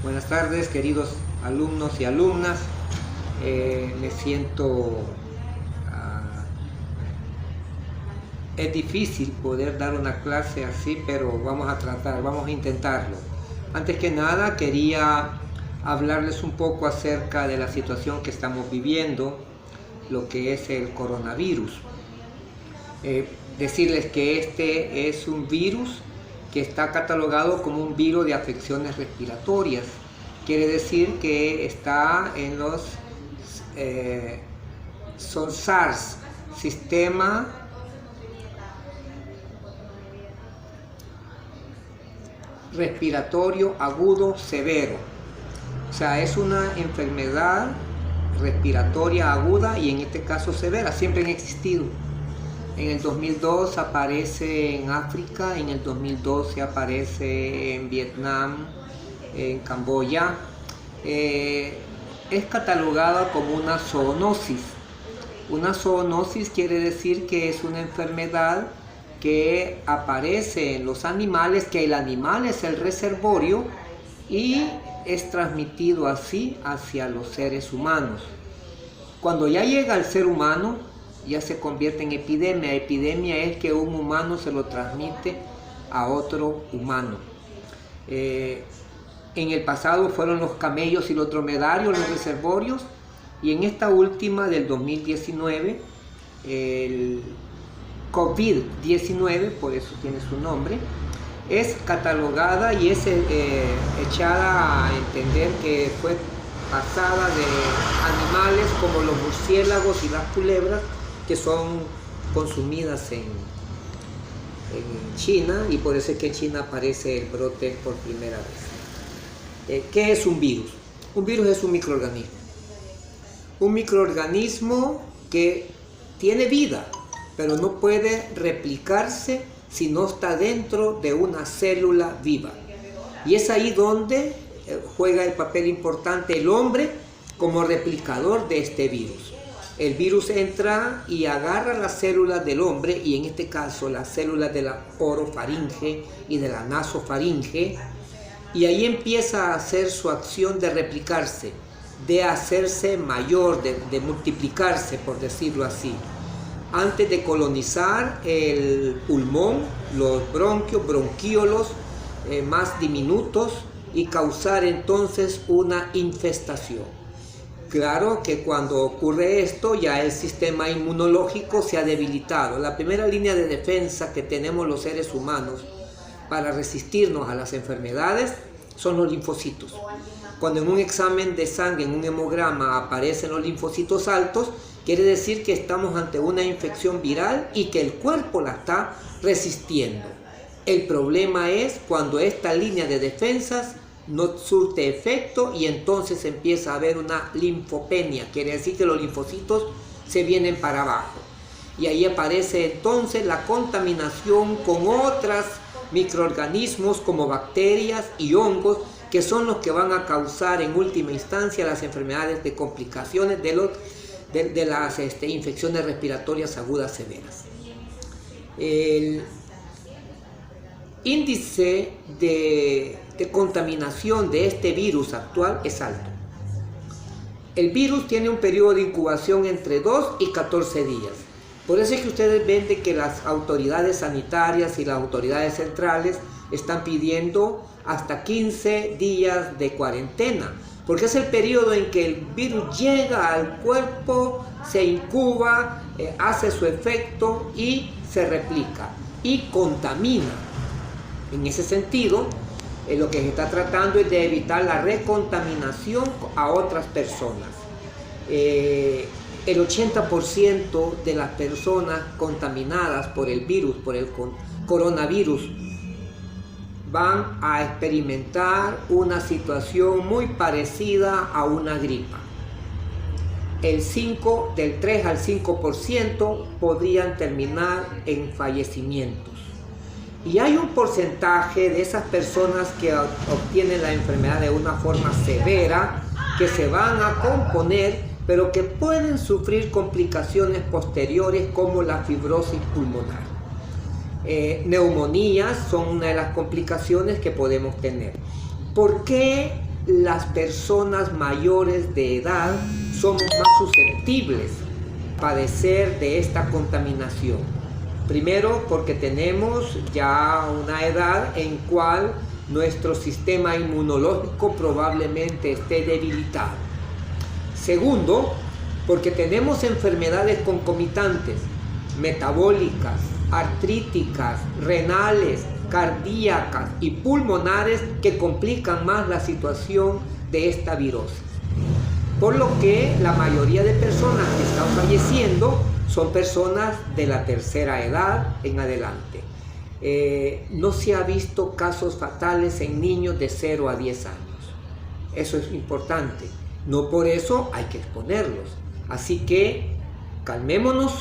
Buenas tardes, queridos alumnos y alumnas. Me siento... es difícil poder dar una clase así, pero vamos a intentarlo. Antes que nada, quería hablarles un poco acerca de la situación que estamos viviendo, lo que es el coronavirus. Decirles que este es un virus que está catalogado como un virus de afecciones respiratorias. Quiere decir que está en los son SARS, Sistema Respiratorio Agudo Severo. O sea, es una enfermedad respiratoria aguda y en este caso severa. Siempre han existido. En el 2002 aparece en África, en el 2012 aparece en Vietnam, en Camboya. Es catalogada como una zoonosis. Una zoonosis quiere decir que es una enfermedad que aparece en los animales, que el animal es el reservorio y es transmitido así hacia los seres humanos. Cuando ya llega al ser humano, ya se convierte en epidemia. Epidemia es que un humano se lo transmite a otro humano. En el pasado fueron los camellos y los dromedarios, los reservorios, y en esta última del 2019, el COVID-19, por eso tiene su nombre, es catalogada y es echada a entender que fue pasada de animales como los murciélagos y las culebras, que son consumidas en China, y por eso es que en China aparece el brote por primera vez. ¿Qué es un virus? Un virus es un microorganismo. Un microorganismo que tiene vida, pero no puede replicarse si no está dentro de una célula viva. Y es ahí donde juega el papel importante el hombre como replicador de este virus. El virus entra y agarra las células del hombre, y en este caso las células de la orofaringe y de la nasofaringe, y ahí empieza a hacer su acción de replicarse, de hacerse mayor, de multiplicarse, por decirlo así, antes de colonizar el pulmón, los bronquios, bronquiolos más diminutos, y causar entonces una infestación. Claro que cuando ocurre esto, ya el sistema inmunológico se ha debilitado. La primera línea de defensa que tenemos los seres humanos para resistirnos a las enfermedades son los linfocitos. Cuando en un examen de sangre, en un hemograma, aparecen los linfocitos altos, quiere decir que estamos ante una infección viral y que el cuerpo la está resistiendo. El problema es cuando esta línea de defensas no surte efecto y entonces empieza a haber una linfopenia, quiere decir que los linfocitos se vienen para abajo. Y ahí aparece entonces la contaminación con otros microorganismos como bacterias y hongos, que son los que van a causar en última instancia las enfermedades de complicaciones de las infecciones respiratorias agudas severas. El índice de contaminación de este virus actual es alto. El virus tiene un periodo de incubación entre 2 y 14 días. Por eso es que ustedes ven de que las autoridades sanitarias y las autoridades centrales están pidiendo hasta 15 días de cuarentena, porque es el periodo en que el virus llega al cuerpo, se incuba, hace su efecto y se replica y contamina. En ese sentido, lo que se está tratando es de evitar la recontaminación a otras personas. El 80% de las personas contaminadas por el virus, por el coronavirus, van a experimentar una situación muy parecida a una gripa. Del 3 al 5% podrían terminar en fallecimientos. Y hay un porcentaje de esas personas que obtienen la enfermedad de una forma severa, que se van a componer, pero que pueden sufrir complicaciones posteriores como la fibrosis pulmonar. Neumonías son una de las complicaciones que podemos tener. ¿Por qué las personas mayores de edad somos más susceptibles a padecer de esta contaminación. Primero, porque tenemos ya una edad en cual nuestro sistema inmunológico probablemente esté debilitado. Segundo, porque tenemos enfermedades concomitantes, metabólicas, artríticas, renales, cardíacas y pulmonares que complican más la situación de esta virosis. Por lo que la mayoría de personas que están falleciendo son personas de la tercera edad en adelante. No se ha visto casos fatales en niños de 0 a 10 años. Eso es importante. No por eso hay que exponerlos. Así que calmémonos,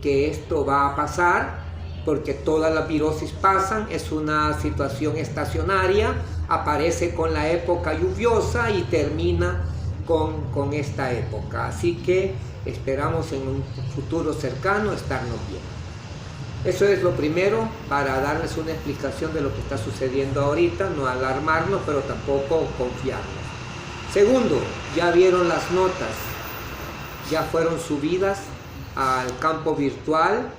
que esto va a pasar, porque todas las virosis pasan, es una situación estacionaria, aparece con la época lluviosa y termina con esta época. Así que esperamos en un futuro cercano estarnos bien. Eso es lo primero, para darles una explicación de lo que está sucediendo ahorita, no alarmarnos, pero tampoco confiarnos. Segundo, ya vieron las notas, ya fueron subidas al campo virtual.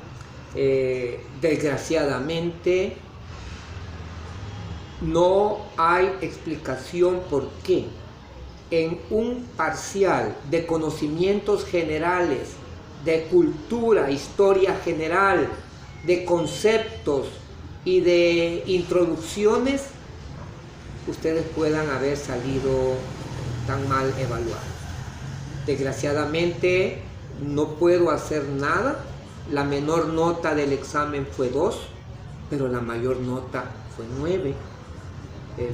Desgraciadamente no hay explicación por qué en un parcial de conocimientos generales, de cultura, historia general, de conceptos y de introducciones, ustedes puedan haber salido tan mal evaluados. Desgraciadamente no puedo hacer nada. La menor nota del examen fue 2, pero la mayor nota fue 9.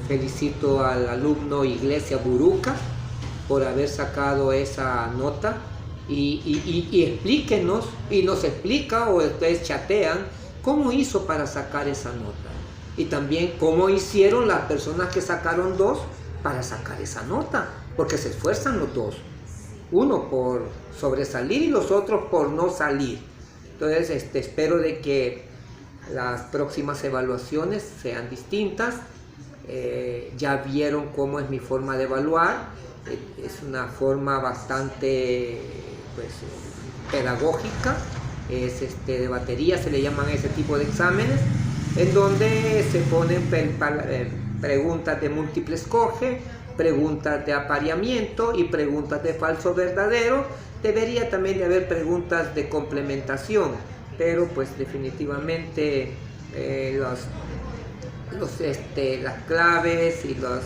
Felicito al alumno Iglesia Buruca por haber sacado esa nota y explíquenos, y nos explica, o ustedes chatean, cómo hizo para sacar esa nota. Y también cómo hicieron las personas que sacaron 2 para sacar esa nota, porque se esfuerzan los dos. Uno por sobresalir y los otros por no salir. Entonces, espero de que las próximas evaluaciones sean distintas. Ya vieron cómo es mi forma de evaluar. Es una forma bastante pedagógica. Es de batería, se le llaman ese tipo de exámenes, en donde se ponen preguntas de múltiple escoge, preguntas de apareamiento y preguntas de falso verdadero. Debería también de haber preguntas de complementación, pero pues definitivamente las claves y los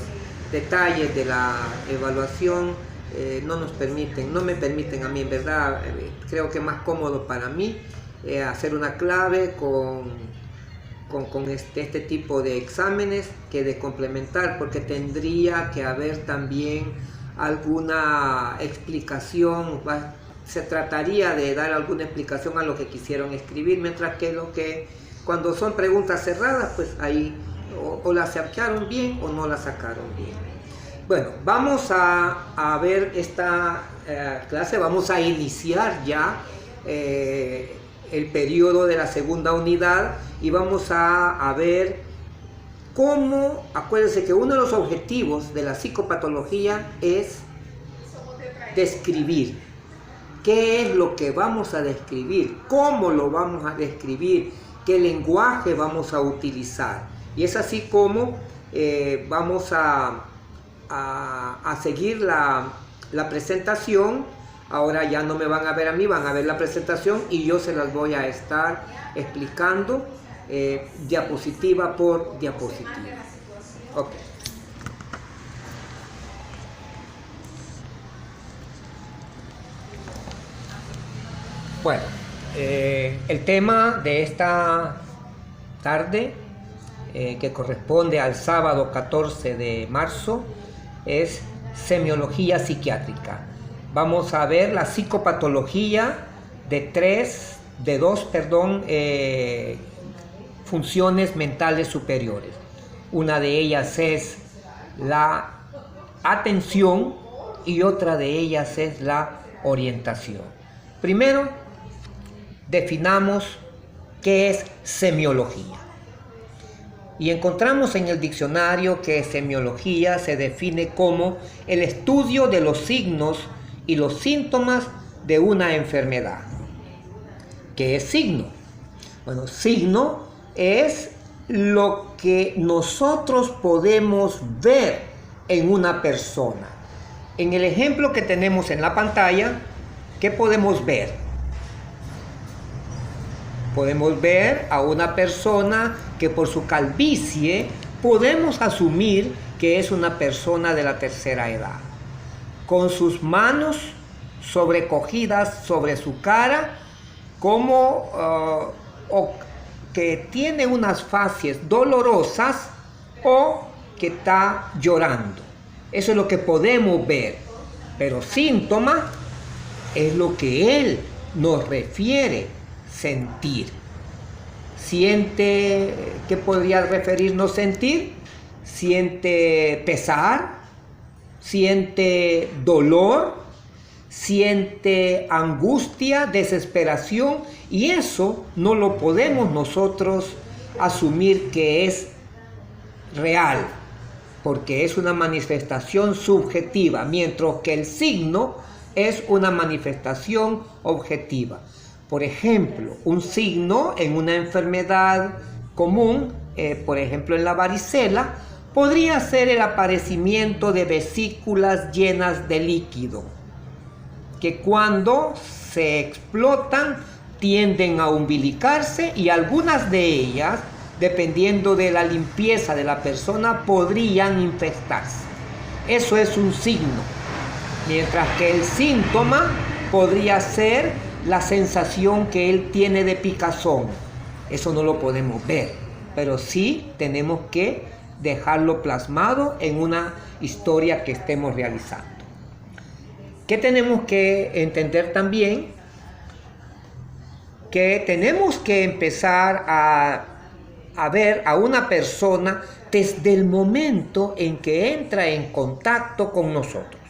detalles de la evaluación no me permiten a mí, en verdad. Creo que es más cómodo para mí hacer una clave con este tipo de exámenes que de complementar, porque tendría que haber también alguna explicación, se trataría de dar alguna explicación a lo que quisieron escribir, mientras que cuando son preguntas cerradas, pues ahí o las sacaron bien o no las sacaron bien. Bueno, vamos a ver esta clase, vamos a iniciar ya el periodo de la segunda unidad y vamos a ver cómo. Acuérdense que uno de los objetivos de la psicopatología es describir. ¿Qué es lo que vamos a describir? ¿Cómo lo vamos a describir? ¿Qué lenguaje vamos a utilizar? Y es así como vamos a seguir la presentación. Ahora ya no me van a ver a mí, van a ver la presentación y yo se las voy a estar explicando diapositiva por diapositiva. Ok. Bueno, el tema de esta tarde, que corresponde al sábado 14 de marzo, es semiología psiquiátrica. Vamos a ver la psicopatología de dos funciones mentales superiores. Una de ellas es la atención y otra de ellas es la orientación. Primero, definamos qué es semiología. Y encontramos en el diccionario que semiología se define como el estudio de los signos y los síntomas de una enfermedad. ¿Qué es signo? Bueno, signo es lo que nosotros podemos ver en una persona. En el ejemplo que tenemos en la pantalla, ¿qué podemos ver? Podemos ver a una persona que por su calvicie podemos asumir que es una persona de la tercera edad, con sus manos sobrecogidas sobre su cara, como que tiene unas facies dolorosas o que está llorando. Eso es lo que podemos ver, pero síntoma es lo que él nos refiere sentir. Siente, ¿qué podría referirnos sentir? Siente pesar, siente dolor, siente angustia, desesperación, y eso no lo podemos nosotros asumir que es real, porque es una manifestación subjetiva, mientras que el signo es una manifestación objetiva. Por ejemplo, un signo en una enfermedad común, por ejemplo en la varicela, podría ser el aparecimiento de vesículas llenas de líquido, que cuando se explotan tienden a umbilicarse, y algunas de ellas, dependiendo de la limpieza de la persona, podrían infectarse. Eso es un signo, mientras que el síntoma podría ser la sensación que él tiene de picazón. Eso no lo podemos ver, pero sí tenemos que dejarlo plasmado en una historia que estemos realizando. ¿Qué tenemos que entender también? Que tenemos que empezar a ver a una persona desde el momento en que entra en contacto con nosotros.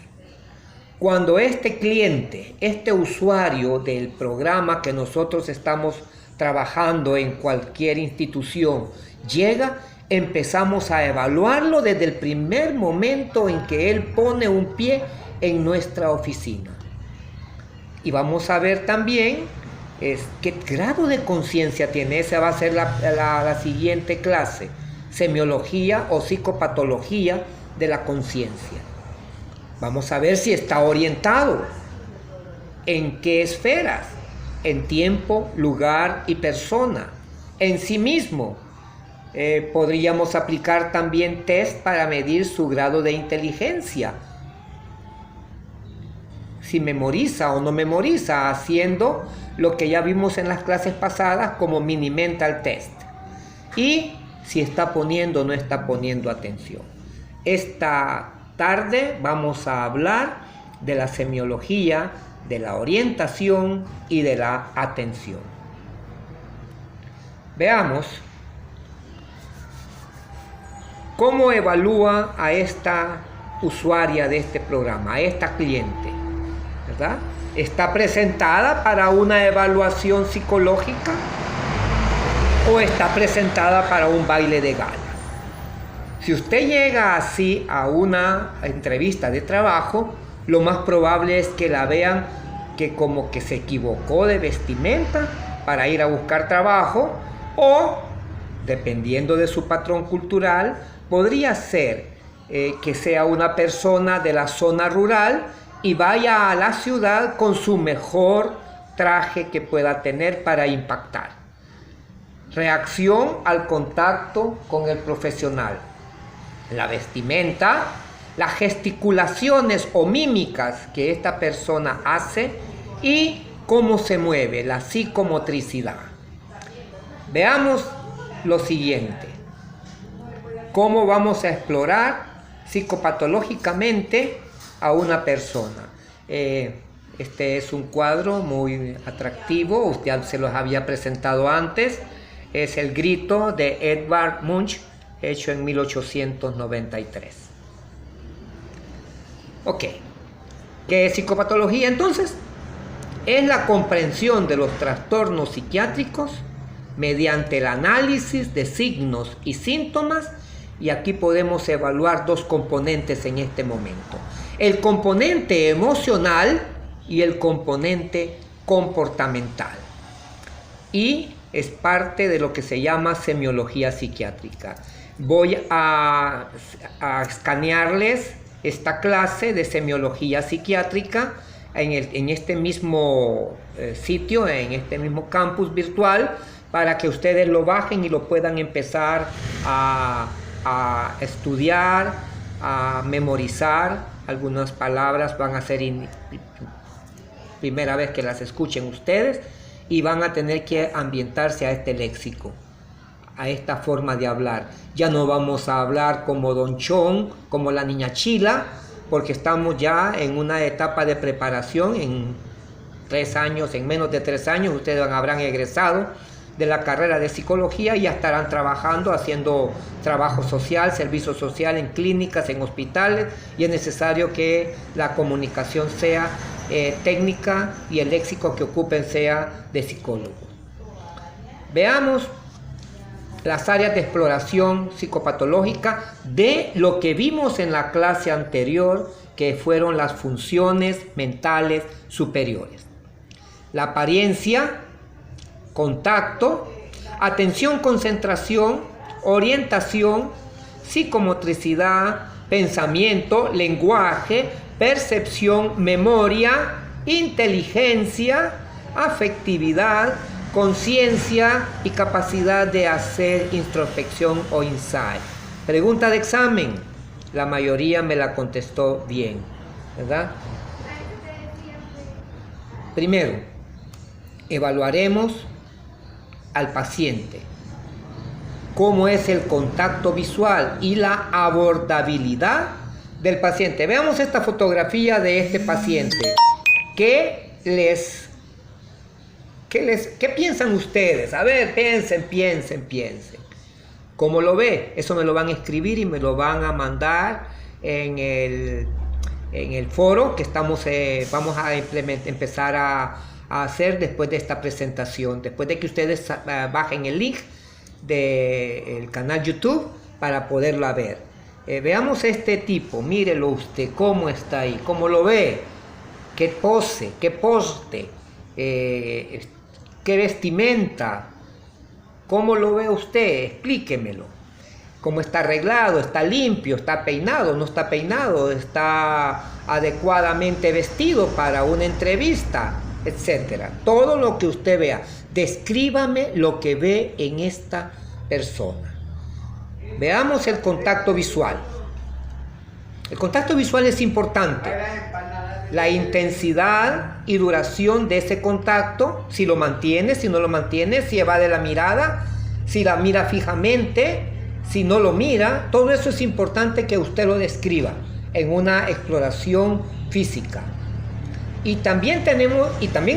Cuando este cliente, este usuario del programa que nosotros estamos trabajando en cualquier institución llega, empezamos a evaluarlo desde el primer momento en que él pone un pie en nuestra oficina. Y vamos a ver también qué grado de conciencia tiene. Esa va a ser la siguiente clase: semiología o psicopatología de la conciencia. Vamos a ver si está orientado, en qué esferas, en tiempo, lugar y persona, en sí mismo. Podríamos aplicar también test para medir su grado de inteligencia, si memoriza o no memoriza, haciendo lo que ya vimos en las clases pasadas como mini mental test, y si está poniendo o no está poniendo atención. Esta tarde vamos a hablar de la semiología, de la orientación y de la atención. Veamos cómo evalúa a esta usuaria de este programa, a esta cliente, ¿verdad? ¿Está presentada para una evaluación psicológica o está presentada para un baile de gala? Si usted llega así a una entrevista de trabajo, lo más probable es que la vean que como que se equivocó de vestimenta para ir a buscar trabajo, o, dependiendo de su patrón cultural, podría ser que sea una persona de la zona rural y vaya a la ciudad con su mejor traje que pueda tener para impactar. Reacción al contacto con el profesional: la vestimenta, las gesticulaciones o mímicas que esta persona hace y cómo se mueve, la psicomotricidad. Veamos lo siguiente: cómo vamos a explorar psicopatológicamente a una persona. Este es un cuadro muy atractivo, usted se los había presentado antes. Es El grito de Edvard Munch, hecho en 1893. Ok, ¿qué es psicopatología entonces? Es la comprensión de los trastornos psiquiátricos mediante el análisis de signos y síntomas, y aquí podemos evaluar dos componentes en este momento: el componente emocional y el componente comportamental. Y es parte de lo que se llama semiología psiquiátrica. Voy a escanearles esta clase de semiología psiquiátrica en este mismo sitio, en este mismo campus virtual, para que ustedes lo bajen y lo puedan empezar a estudiar, a memorizar. Algunas palabras van a ser primera vez que las escuchen ustedes, y van a tener que ambientarse a este léxico, a esta forma de hablar. Ya no vamos a hablar como Don Chon, como la niña Chila, porque estamos ya en una etapa de preparación. En 3 años, en menos de 3 años, ustedes habrán egresado de la carrera de psicología y ya estarán trabajando, haciendo trabajo social, servicio social en clínicas, en hospitales, y es necesario que la comunicación sea técnica y el léxico que ocupen sea de psicólogos. Veamos las áreas de exploración psicopatológica de lo que vimos en la clase anterior, que fueron las funciones mentales superiores: la apariencia, contacto, atención, concentración, orientación, psicomotricidad, pensamiento, lenguaje, percepción, memoria, inteligencia, afectividad, conciencia y capacidad de hacer introspección o insight. Pregunta de examen. La mayoría me la contestó bien, ¿verdad? Primero, evaluaremos al paciente, cómo es el contacto visual y la abordabilidad del paciente. Veamos esta fotografía de este paciente. ¿Qué piensan ustedes? A ver, piensen. ¿Cómo lo ve? Eso me lo van a escribir y me lo van a mandar en el foro que vamos a empezar a hacer después de esta presentación, después de que ustedes bajen el link del canal YouTube para poderla ver. Veamos este tipo, mírelo usted, cómo está ahí, cómo lo ve, qué pose, qué poste, qué vestimenta, cómo lo ve usted, explíquemelo. Cómo está arreglado, está limpio, está peinado, no está peinado, está adecuadamente vestido para una entrevista, etcétera. Todo lo que usted vea, descríbame lo que ve en esta persona. Veamos el contacto visual. El contacto visual es importante. La intensidad y duración de ese contacto, si lo mantiene, si no lo mantiene, si evade la mirada, si la mira fijamente, si no lo mira, todo eso es importante que usted lo describa en una exploración física. Y también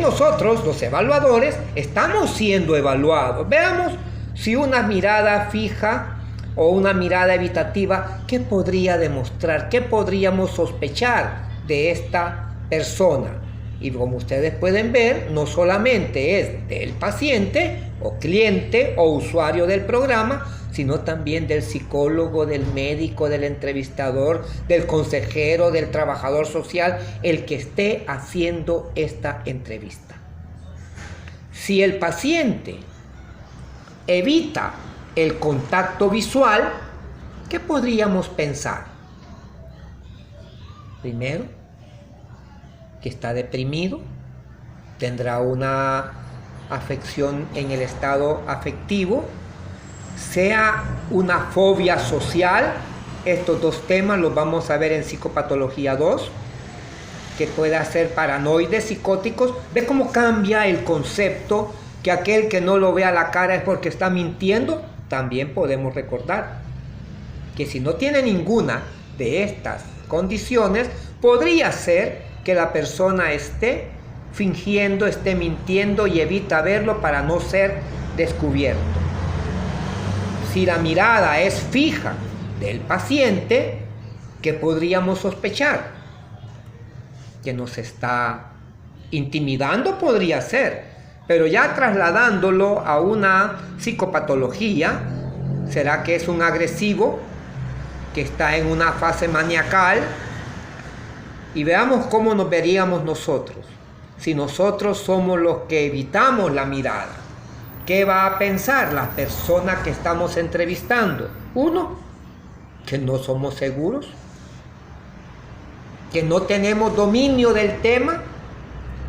nosotros, los evaluadores, estamos siendo evaluados. Veamos si una mirada fija o una mirada evitativa, ¿qué podría demostrar? ¿Qué podríamos sospechar de esta persona? Y como ustedes pueden ver, no solamente es del paciente o cliente o usuario del programa, sino también del psicólogo, del médico, del entrevistador, del consejero, del trabajador social, el que esté haciendo esta entrevista. Si el paciente evita el contacto visual, ¿qué podríamos pensar? Primero, que está deprimido, tendrá una afección en el estado afectivo, sea una fobia social. Estos dos temas los vamos a ver en Psicopatología 2, que pueda ser paranoides, psicóticos. Ve cómo cambia el concepto, que aquel que no lo ve a la cara es porque está mintiendo. También podemos recordar que si no tiene ninguna de estas condiciones, podría ser que la persona esté fingiendo, esté mintiendo y evita verlo para no ser descubierto. Si la mirada es fija del paciente, ¿qué podríamos sospechar? Que nos está intimidando, podría ser. Pero ya trasladándolo a una psicopatología, ¿será que es un agresivo que está en una fase maniacal? Y veamos cómo nos veríamos nosotros. Si nosotros somos los que evitamos la mirada, ¿qué va a pensar la persona que estamos entrevistando? Uno, que no somos seguros, que no tenemos dominio del tema,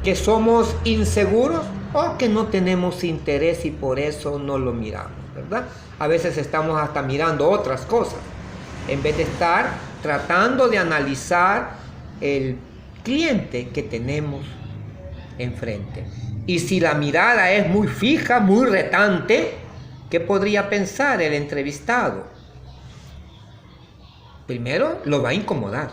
que somos inseguros o que no tenemos interés y por eso no lo miramos, ¿verdad? A veces estamos hasta mirando otras cosas, en vez de estar tratando de analizar el cliente que tenemos enfrente. Y si la mirada es muy fija, muy retante, ¿qué podría pensar el entrevistado? Primero, lo va a incomodar.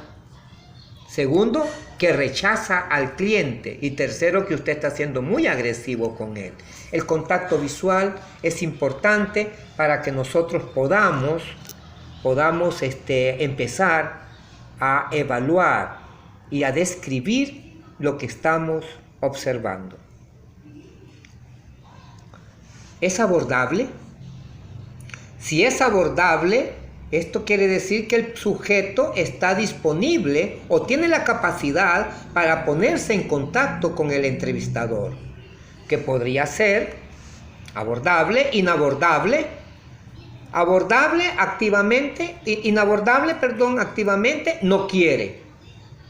Segundo, que rechaza al cliente. Y tercero, que usted está siendo muy agresivo con él. El contacto visual es importante para que nosotros podamos empezar a evaluar y a describir lo que estamos observando. ¿Es abordable? Si es abordable, esto quiere decir que el sujeto está disponible o tiene la capacidad para ponerse en contacto con el entrevistador, que podría ser abordable, inabordable, activamente no quiere,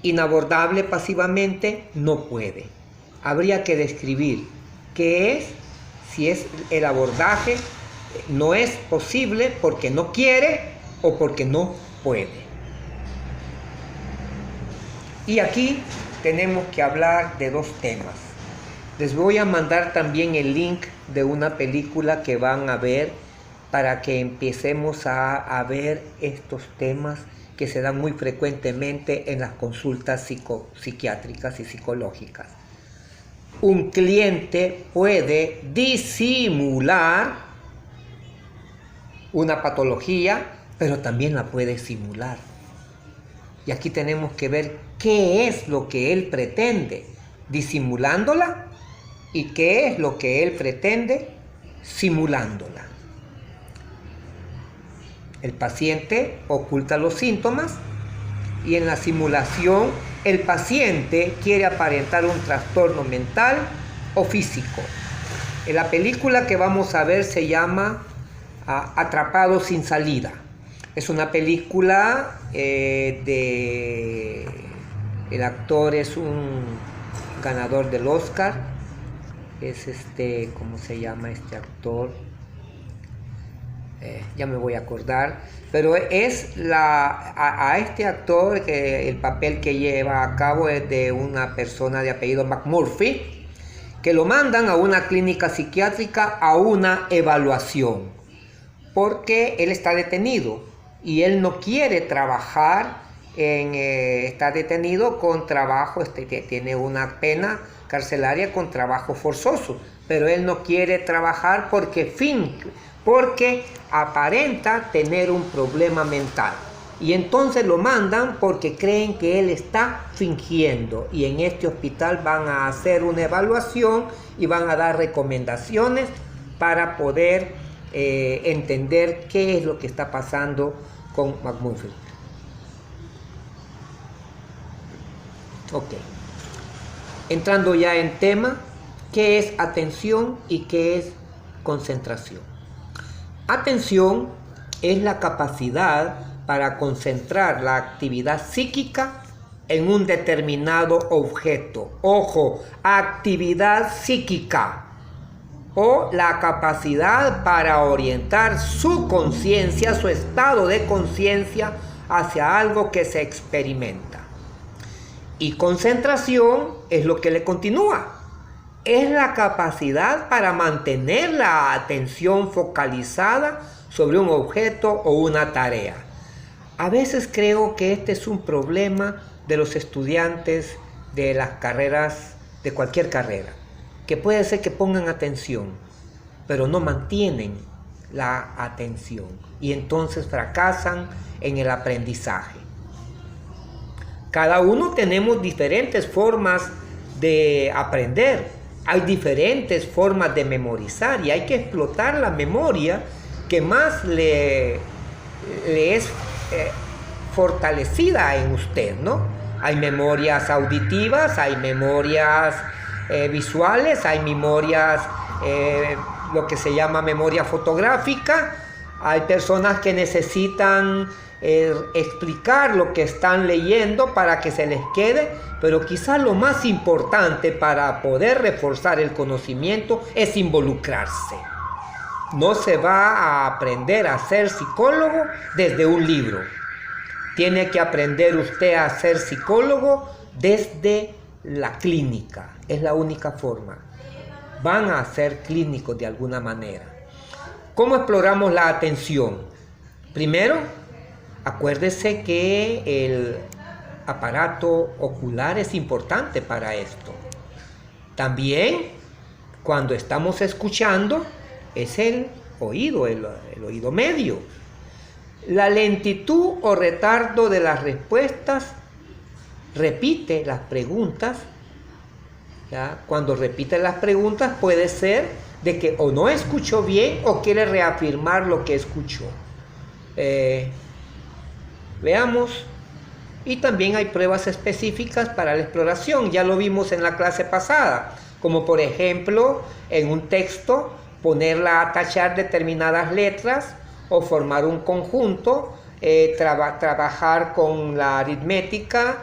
inabordable pasivamente no puede. Habría que describir qué es, si es el abordaje no es posible porque no quiere o porque no puede. Y aquí tenemos que hablar de dos temas. Les voy a mandar también el link de una película que van a ver para que empecemos a ver estos temas que se dan muy frecuentemente en las consultas psiquiátricas y psicológicas. Un cliente puede disimular una patología, pero también la puede simular. Y aquí tenemos que ver qué es lo que él pretende disimulándola y qué es lo que él pretende simulándola. El paciente oculta los síntomas y en la simulación el paciente quiere aparentar un trastorno mental o físico. En la película que vamos a ver se llama Atrapado sin salida. Es una película el actor es un ganador del Oscar. Es ¿cómo se llama este actor? Ya me voy a acordar, pero es a este actor que el papel que lleva a cabo es de una persona de apellido McMurphy, que lo mandan a una clínica psiquiátrica a una evaluación, porque él está detenido y él no quiere trabajar está detenido con trabajo, tiene una pena carcelaria con trabajo forzoso, pero él no quiere trabajar porque aparenta tener un problema mental. Y entonces lo mandan porque creen que él está fingiendo. Y en este hospital van a hacer una evaluación y van a dar recomendaciones para poder entender qué es lo que está pasando con McMurphy. Ok. Entrando ya en tema, ¿qué es atención y qué es concentración? Atención es la capacidad para concentrar la actividad psíquica en un determinado objeto. Ojo, actividad psíquica. O la capacidad para orientar su conciencia, su estado de conciencia hacia algo que se experimenta. Y concentración es lo que le continúa. Es la capacidad para mantener la atención focalizada sobre un objeto o una tarea. A veces creo que este es un problema de los estudiantes de las carreras, de cualquier carrera, que puede ser que pongan atención, pero no mantienen la atención y entonces fracasan en el aprendizaje. Cada uno tenemos diferentes formas de aprender. Hay diferentes formas de memorizar y hay que explotar la memoria que más le es fortalecida en usted, ¿no? Hay memorias auditivas, hay memorias visuales, hay memorias, lo que se llama memoria fotográfica. Hay personas que necesitan explicar lo que están leyendo para que se les quede, pero quizás lo más importante para poder reforzar el conocimiento es involucrarse. No se va a aprender a ser psicólogo desde un libro. Tiene que aprender usted a ser psicólogo desde la clínica. Es la única forma. Van a ser clínicos de alguna manera. ¿Cómo exploramos la atención? Primero, acuérdese que el aparato ocular es importante para esto. También, cuando estamos escuchando, es el oído, el oído medio. La lentitud o retardo de las respuestas repite las preguntas. ¿Ya? Cuando repite las preguntas puede ser de que o no escuchó bien o quiere reafirmar lo que escuchó. Veamos. Y también hay pruebas específicas para la exploración. Ya lo vimos en la clase pasada. Como por ejemplo, en un texto, ponerla a tachar determinadas letras o formar un conjunto, trabajar con la aritmética,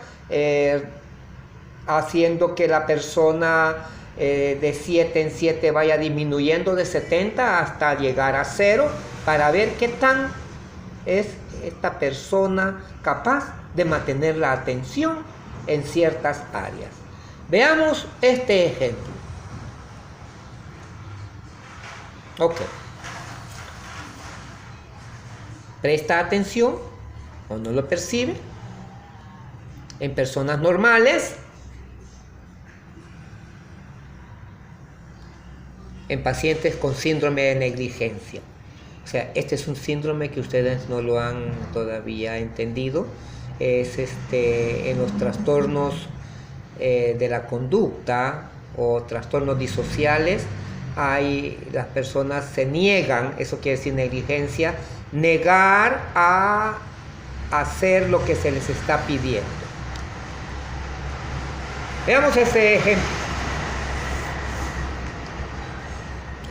haciendo que la persona de 7 en 7 vaya disminuyendo de 70 hasta llegar a 0, para ver qué tan es esta persona capaz de mantener la atención en ciertas áreas. Veamos este ejemplo. Ok. Presta atención o no lo percibe. En personas normales, en pacientes con síndrome de negligencia. O sea, este es un síndrome que ustedes no lo han todavía entendido. Es en los trastornos de la conducta o trastornos disociales. Las personas se niegan, eso quiere decir negligencia, negar a hacer lo que se les está pidiendo. Veamos ese ejemplo.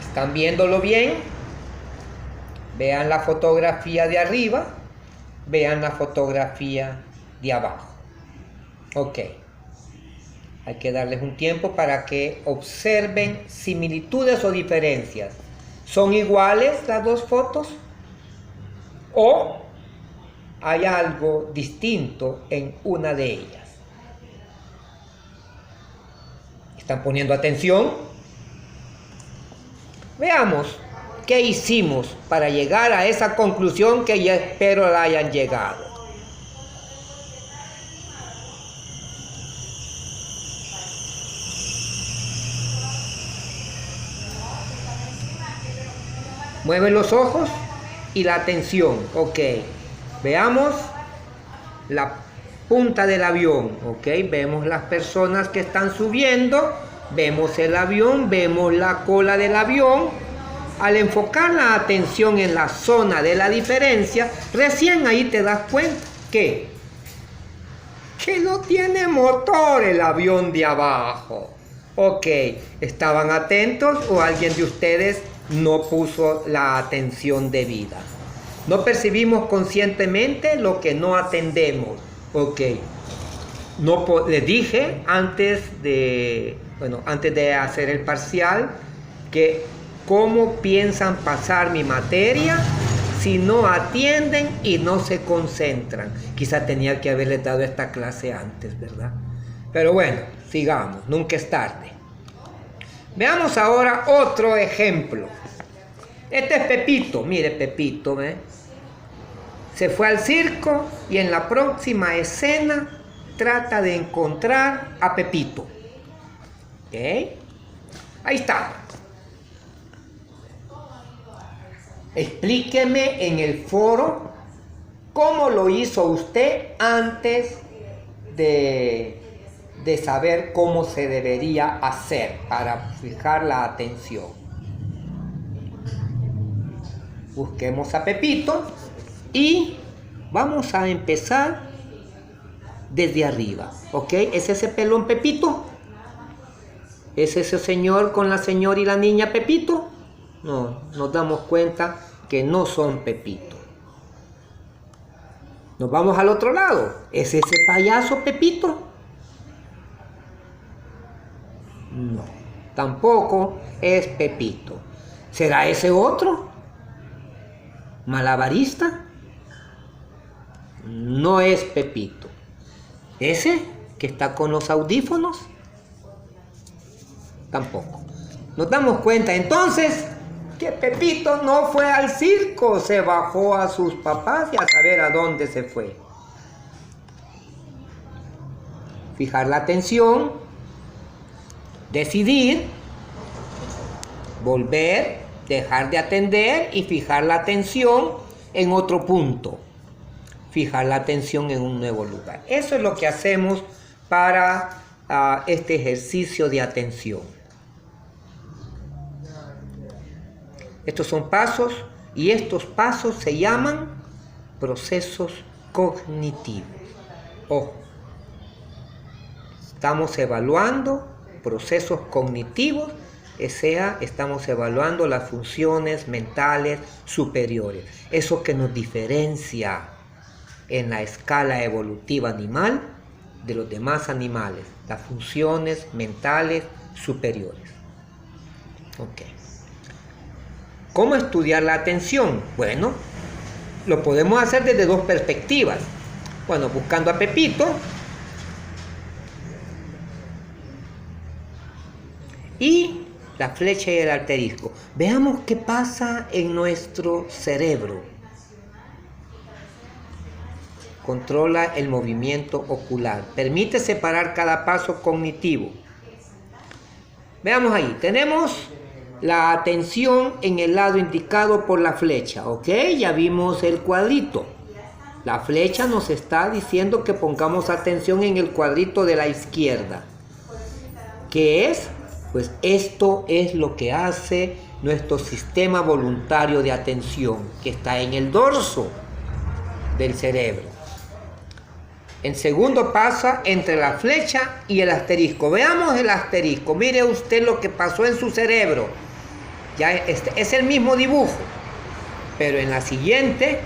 ¿Están viéndolo bien? Vean la fotografía de arriba, vean la fotografía de abajo. Ok. Hay que darles un tiempo para que observen similitudes o diferencias. ¿Son iguales las dos fotos? ¿O hay algo distinto en una de ellas? ¿Están poniendo atención? Veamos qué hicimos para llegar a esa conclusión que ya espero la hayan llegado. Mueven los ojos y la atención. Ok. Veamos la punta del avión. Ok. Vemos las personas que están subiendo. Vemos el avión. Vemos la cola del avión. Al enfocar la atención en la zona de la diferencia, recién ahí te das cuenta que no tiene motor el avión de abajo. Ok. ¿Estaban atentos o alguien de ustedes no puso la atención debida? No percibimos conscientemente lo que no atendemos. Ok. Les dije antes de hacer el parcial que cómo piensan pasar mi materia si no atienden y no se concentran. Quizá tenía que haberles dado esta clase antes, ¿verdad? Pero bueno, sigamos, nunca es tarde. Veamos ahora otro ejemplo. Este es Pepito. Mire, Pepito, ¿eh? Se fue al circo y en la próxima escena trata de encontrar a Pepito. ¿Ok? Ahí está. Explíqueme en el foro cómo lo hizo usted antes de de saber cómo se debería hacer para fijar la atención. Busquemos a Pepito y vamos a empezar desde arriba, ¿ok? ¿Es ese pelón Pepito? ¿Es ese señor con la señora y la niña Pepito? No, nos damos cuenta que no son Pepito. Nos vamos al otro lado. ¿Es ese payaso Pepito? No, tampoco es Pepito. ¿Será ese otro? ¿Malabarista? No es Pepito. ¿Ese que está con los audífonos? Tampoco. Nos damos cuenta entonces que Pepito no fue al circo, se bajó a sus papás y a saber a dónde se fue. Fijar la atención, decidir, volver, dejar de atender y fijar la atención en otro punto. Fijar la atención en un nuevo lugar. Eso es lo que hacemos para este ejercicio de atención. Estos son pasos y estos pasos se llaman procesos cognitivos. Ojo, estamos evaluando procesos cognitivos, o sea, estamos evaluando las funciones mentales superiores. Eso que nos diferencia en la escala evolutiva animal de los demás animales, las funciones mentales superiores. Ok. ¿Cómo estudiar la atención? Bueno, lo podemos hacer desde dos perspectivas. Bueno, buscando a Pepito y la flecha y el asterisco. Veamos qué pasa en nuestro cerebro. Controla el movimiento ocular. Permite separar cada paso cognitivo. Veamos ahí. Tenemos la atención en el lado indicado por la flecha. ¿Ok? Ya vimos el cuadrito. La flecha nos está diciendo que pongamos atención en el cuadrito de la izquierda. ¿Qué es? Pues esto es lo que hace nuestro sistema voluntario de atención, que está en el dorso del cerebro. En segundo pasa entre la flecha y el asterisco. Veamos el asterisco. Mire usted lo que pasó en su cerebro. Ya es el mismo dibujo, pero en la siguiente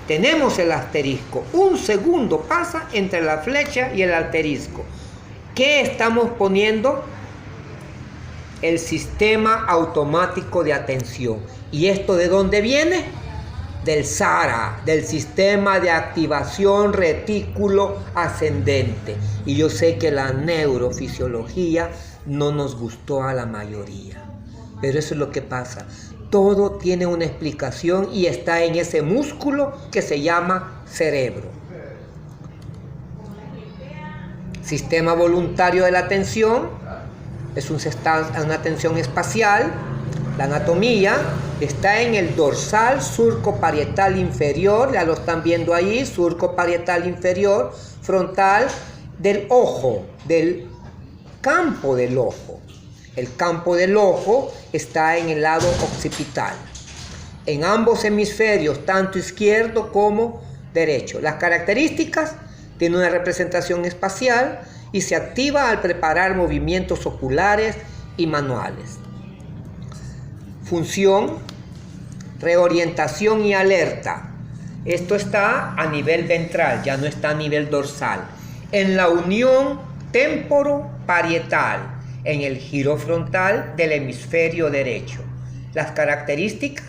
tenemos el asterisco. Un segundo pasa entre la flecha y el asterisco. ¿Qué estamos poniendo? El sistema automático de atención. ¿Y esto de dónde viene? Del SARA, del sistema de activación retículo ascendente. Y yo sé que la neurofisiología no nos gustó a la mayoría, pero eso es lo que pasa. Todo tiene una explicación y está en ese músculo que se llama cerebro. Sistema voluntario de la atención es una atención espacial. La anatomía está en el dorsal surco parietal inferior, ya lo están viendo ahí, surco parietal inferior, frontal del ojo, del campo del ojo. El campo del ojo está en el lado occipital, en ambos hemisferios, tanto izquierdo como derecho. Las características: tiene una representación espacial y se activa al preparar movimientos oculares y manuales. Función, reorientación y alerta. Esto está a nivel ventral, ya no está a nivel dorsal. En la unión temporoparietal, en el giro frontal del hemisferio derecho. Las características: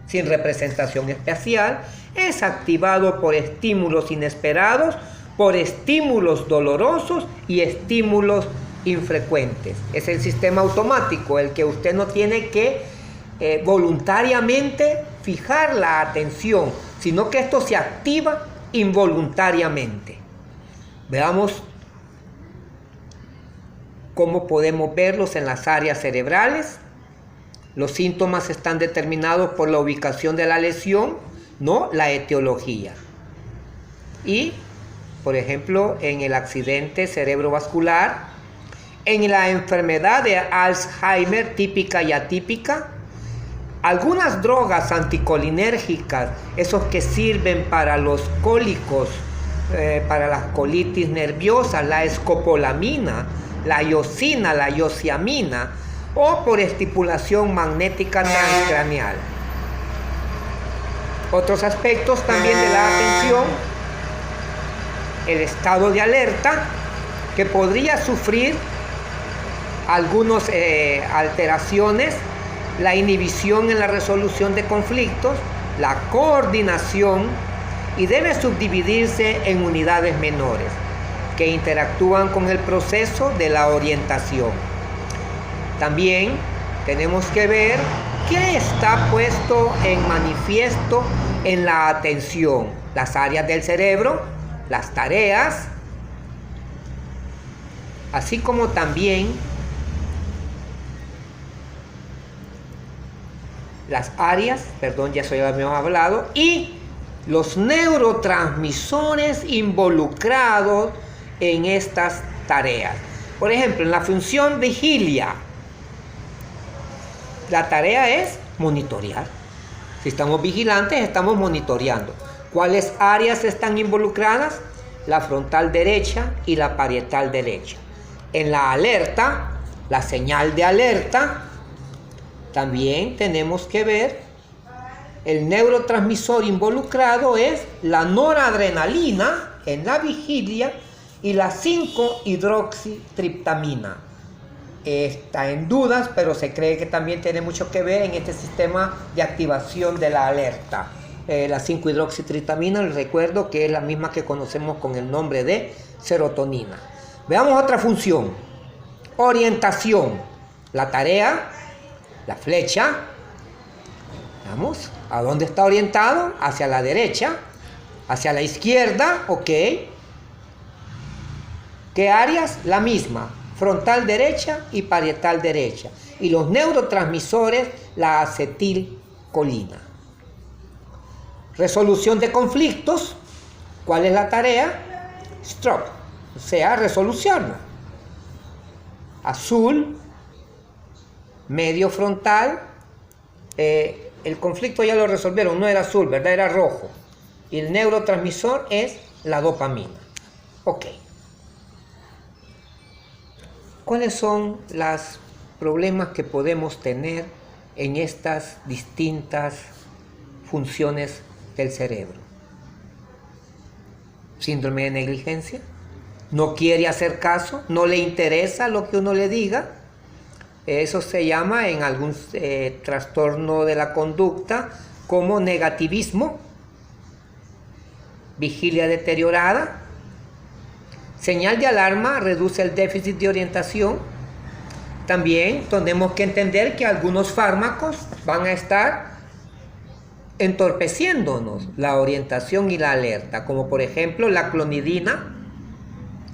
sin representación espacial, es activado por estímulos inesperados, por estímulos dolorosos y estímulos infrecuentes. Es el sistema automático, el que usted no tiene que voluntariamente fijar la atención, sino que esto se activa involuntariamente. Veamos cómo podemos verlos en las áreas cerebrales. Los síntomas están determinados por la ubicación de la lesión, no la etiología. Y por ejemplo, en el accidente cerebrovascular, en la enfermedad de Alzheimer típica y atípica. Algunas drogas anticolinérgicas, esos que sirven para los cólicos, para las colitis nerviosas, la escopolamina, la iosina, la iosiamina, o por estimulación magnética transcraneal. Otros aspectos también de la atención: el estado de alerta, que podría sufrir algunas alteraciones, la inhibición en la resolución de conflictos, la coordinación, y debe subdividirse en unidades menores que interactúan con el proceso de la orientación. También tenemos que ver qué está puesto en manifiesto en la atención: las áreas del cerebro, las tareas, así como también las áreas, ya eso ya lo habíamos hablado, y los neurotransmisores involucrados en estas tareas. Por ejemplo, en la función vigilia, la tarea es monitorear. Si estamos vigilantes, estamos monitoreando. ¿Cuáles áreas están involucradas? La frontal derecha y la parietal derecha. En la alerta, la señal de alerta, también tenemos que ver el neurotransmisor involucrado es la noradrenalina en la vigilia y la 5-hidroxitriptamina. Está en dudas, pero se cree que también tiene mucho que ver en este sistema de activación de la alerta. La 5-hidroxitriptamina, les recuerdo que es la misma que conocemos con el nombre de serotonina. Veamos otra función: orientación. La tarea, la flecha, vamos, ¿a dónde está orientado? Hacia la derecha, hacia la izquierda, ok. ¿Qué áreas? La misma, frontal derecha y parietal derecha. Y los neurotransmisores, la acetilcolina. Resolución de conflictos. ¿Cuál es la tarea? Stroke, o sea, resolución. Azul, medio frontal. El conflicto ya lo resolvieron, no era azul, ¿verdad? Era rojo. Y el neurotransmisor es la dopamina. Ok. ¿Cuáles son los problemas que podemos tener en estas distintas funciones del cerebro? Síndrome de negligencia. No quiere hacer caso, no le interesa lo que uno le diga. Eso se llama en algún trastorno de la conducta como negativismo. Vigilia deteriorada. Señal de alarma reduce el déficit de orientación. También tenemos que entender que algunos fármacos van a estar entorpeciéndonos la orientación y la alerta, como por ejemplo la clonidina,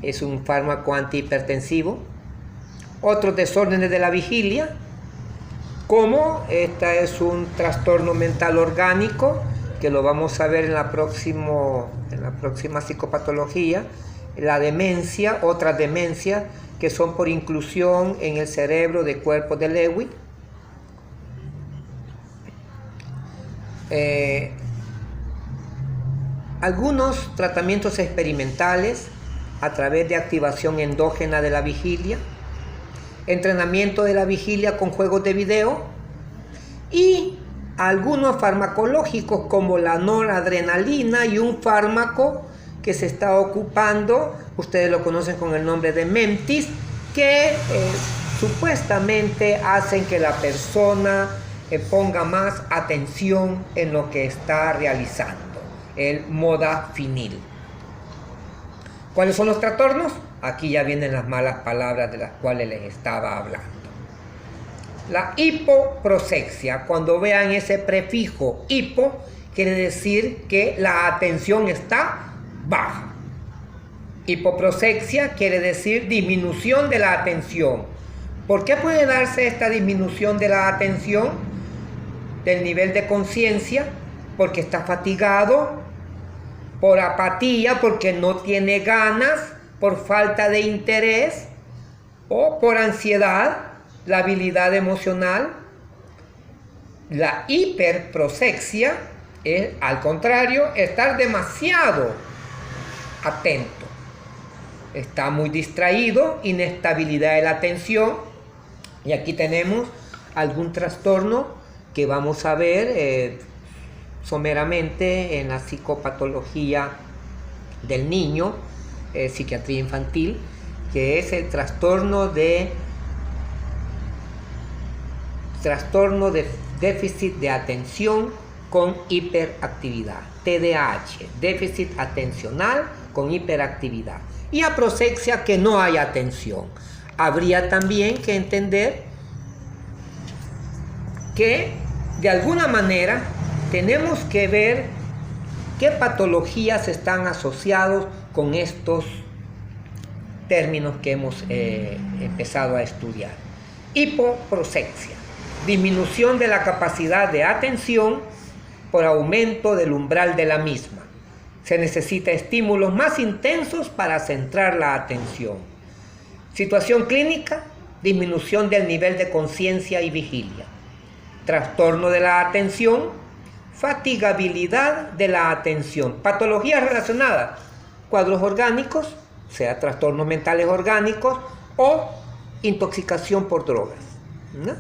es un fármaco antihipertensivo. Otros desórdenes de la vigilia, como esta es un trastorno mental orgánico, que lo vamos a ver en la próxima psicopatología. La demencia, otras demencias que son por inclusión en el cerebro de cuerpos de Lewy. Algunos tratamientos experimentales a través de activación endógena de la vigilia, entrenamiento de la vigilia con juegos de video, y algunos farmacológicos como la noradrenalina y un fármaco que se está ocupando, ustedes lo conocen con el nombre de Memtis, que supuestamente hacen que la persona ponga más atención en lo que está realizando, el modafinil. ¿Cuáles son los trastornos? Aquí ya vienen las malas palabras de las cuales les estaba hablando. La hipoprosexia, cuando vean ese prefijo hipo, quiere decir que la atención está baja. Hipoprosexia quiere decir disminución de la atención. ¿Por qué puede darse esta disminución de la atención, del nivel de conciencia? Porque está fatigado, por apatía, porque no tiene ganas, por falta de interés, o por ansiedad, la habilidad emocional. La hiperprosexia es, al contrario, estar demasiado atento. Está muy distraído, inestabilidad de la atención. Y aquí tenemos algún trastorno que vamos a ver someramente en la psicopatología del niño, psiquiatría infantil, que es el trastorno de déficit de atención con hiperactividad, TDAH, déficit atencional con hiperactividad, y aprosexia, que no hay atención. Habría también que entender que de alguna manera tenemos que ver qué patologías están asociados con estos términos que hemos empezado a estudiar. Hipoprosexia, disminución de la capacidad de atención por aumento del umbral de la misma. Se necesita estímulos más intensos para centrar la atención. Situación clínica, disminución del nivel de conciencia y vigilia. Trastorno de la atención, fatigabilidad de la atención. Patologías relacionadas, cuadros orgánicos, sea trastornos mentales orgánicos, o intoxicación por drogas, ¿no?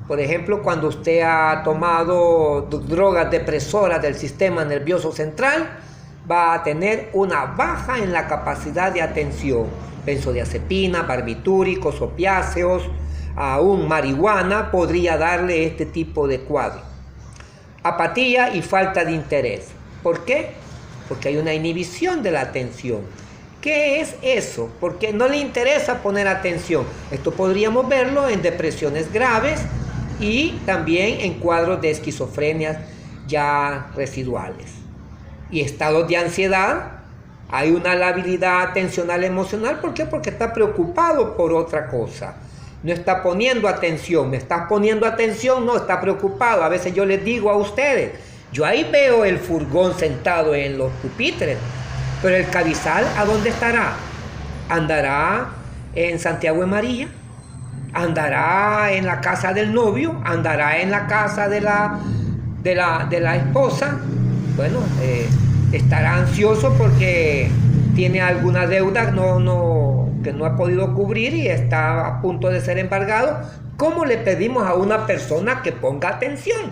Por ejemplo, cuando usted ha tomado drogas depresoras del sistema nervioso central, va a tener una baja en la capacidad de atención. Benzodiazepina, barbitúricos, opiáceos, aún marihuana podría darle este tipo de cuadro. Apatía y falta de interés. ¿Por qué? Porque hay una inhibición de la atención. ¿Qué es eso? Porque no le interesa poner atención. Esto podríamos verlo en depresiones graves y también en cuadros de esquizofrenia ya residuales. Y estados de ansiedad, hay una labilidad atencional emocional. ¿Por qué? Porque está preocupado por otra cosa. No está poniendo atención. ¿Me estás poniendo atención? No, está preocupado. A veces yo les digo a ustedes, yo ahí veo el furgón sentado en los pupitres, pero el cabizal, ¿a dónde estará? ¿Andará en Santiago de María? ¿Andará en la casa del novio? ¿Andará en la casa de la esposa? Bueno, estará ansioso porque tiene alguna deuda que no ha podido cubrir y está a punto de ser embargado. ¿Cómo le pedimos a una persona que ponga atención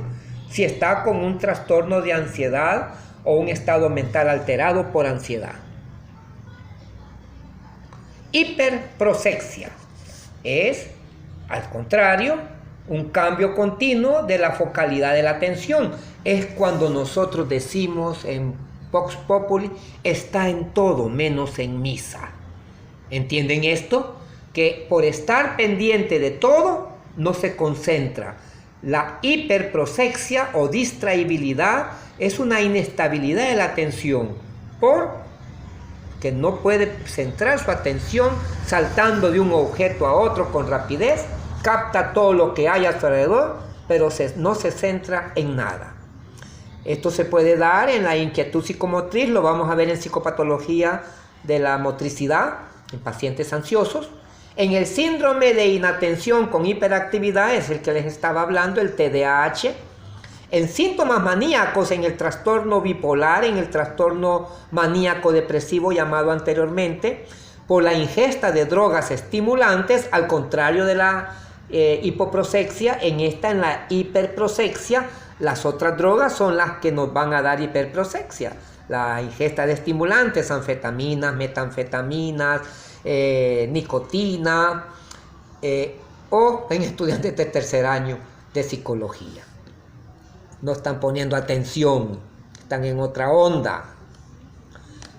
si está con un trastorno de ansiedad o un estado mental alterado por ansiedad? Hiperprosexia es, al contrario, un cambio continuo de la focalidad de la atención. Es cuando nosotros decimos en Vox Populi, está en todo menos en misa. ¿Entienden esto? Que por estar pendiente de todo, no se concentra. La hiperprosexia o distraibilidad es una inestabilidad de la atención, porque no puede centrar su atención saltando de un objeto a otro con rapidez, capta todo lo que hay a su alrededor, pero no se centra en nada. Esto se puede dar en la inquietud psicomotriz, lo vamos a ver en psicopatología de la motricidad, en pacientes ansiosos. En el síndrome de inatención con hiperactividad, es el que les estaba hablando, el TDAH. En síntomas maníacos, en el trastorno bipolar, en el trastorno maníaco depresivo llamado anteriormente, por la ingesta de drogas estimulantes, al contrario de la hipoprosexia, en la hiperprosexia, las otras drogas son las que nos van a dar hiperprosexia. La ingesta de estimulantes, anfetaminas, metanfetaminas, nicotina, o en estudiantes de tercer año de psicología. No están poniendo atención, están en otra onda.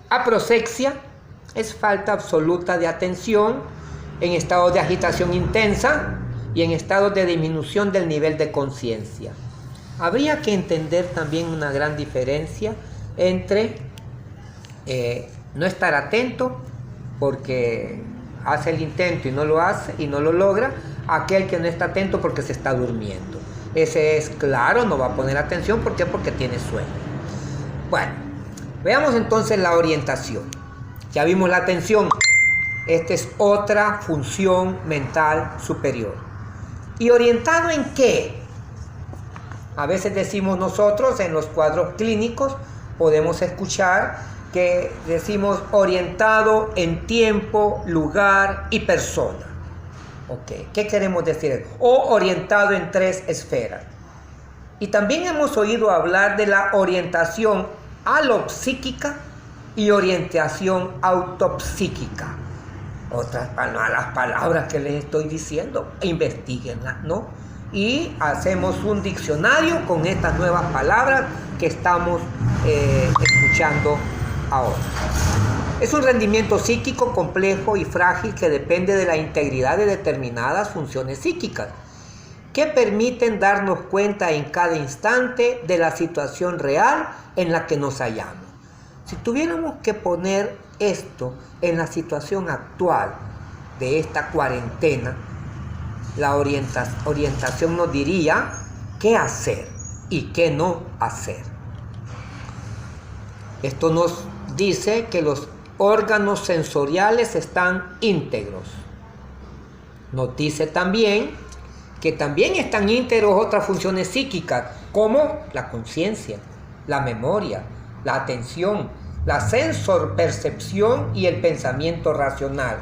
Aprosexia es falta absoluta de atención en estados de agitación intensa y en estados de disminución del nivel de conciencia. Habría que entender también una gran diferencia entre no estar atento porque hace el intento y no lo hace y no lo logra, aquel que no está atento porque se está durmiendo. Ese es claro, no va a poner atención. ¿Por qué? Porque tiene sueño. Bueno, Veamos entonces la orientación. Ya vimos la atención. Esta es otra función mental superior. ¿Y orientado en qué? A veces decimos nosotros en los cuadros clínicos, podemos escuchar que decimos orientado en tiempo, lugar y persona. Okay. ¿Qué queremos decir? O orientado en 3 esferas. Y también hemos oído hablar de la orientación alopsíquica y orientación autopsíquica. Otras malas palabras que les estoy diciendo, investiguenlas, ¿no? Y hacemos un diccionario con estas nuevas palabras que estamos escuchando ahora. Es un rendimiento psíquico complejo y frágil que depende de la integridad de determinadas funciones psíquicas que permiten darnos cuenta en cada instante de la situación real en la que nos hallamos. Si tuviéramos que poner esto en la situación actual de esta cuarentena, la orientación nos diría qué hacer y qué no hacer. Esto nos dice que los órganos sensoriales están íntegros. Nos dice también que también están íntegros otras funciones psíquicas, como la conciencia, la memoria, la atención, la sensorpercepción y el pensamiento racional.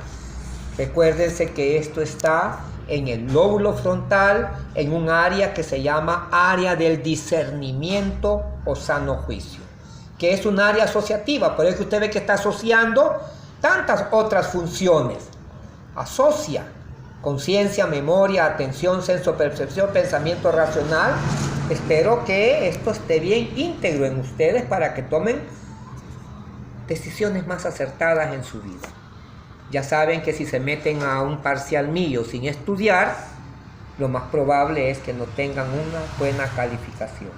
Recuérdense que esto está en el lóbulo frontal, en un área que se llama área del discernimiento o sano juicio, que es un área asociativa. Por eso que usted ve que está asociando tantas otras funciones. Asocia conciencia, memoria, atención, sensopercepción, pensamiento racional. Espero que esto esté bien íntegro en ustedes para que tomen decisiones más acertadas en su vida. Ya saben que si se meten a un parcial mío sin estudiar, lo más probable es que no tengan una buena calificación.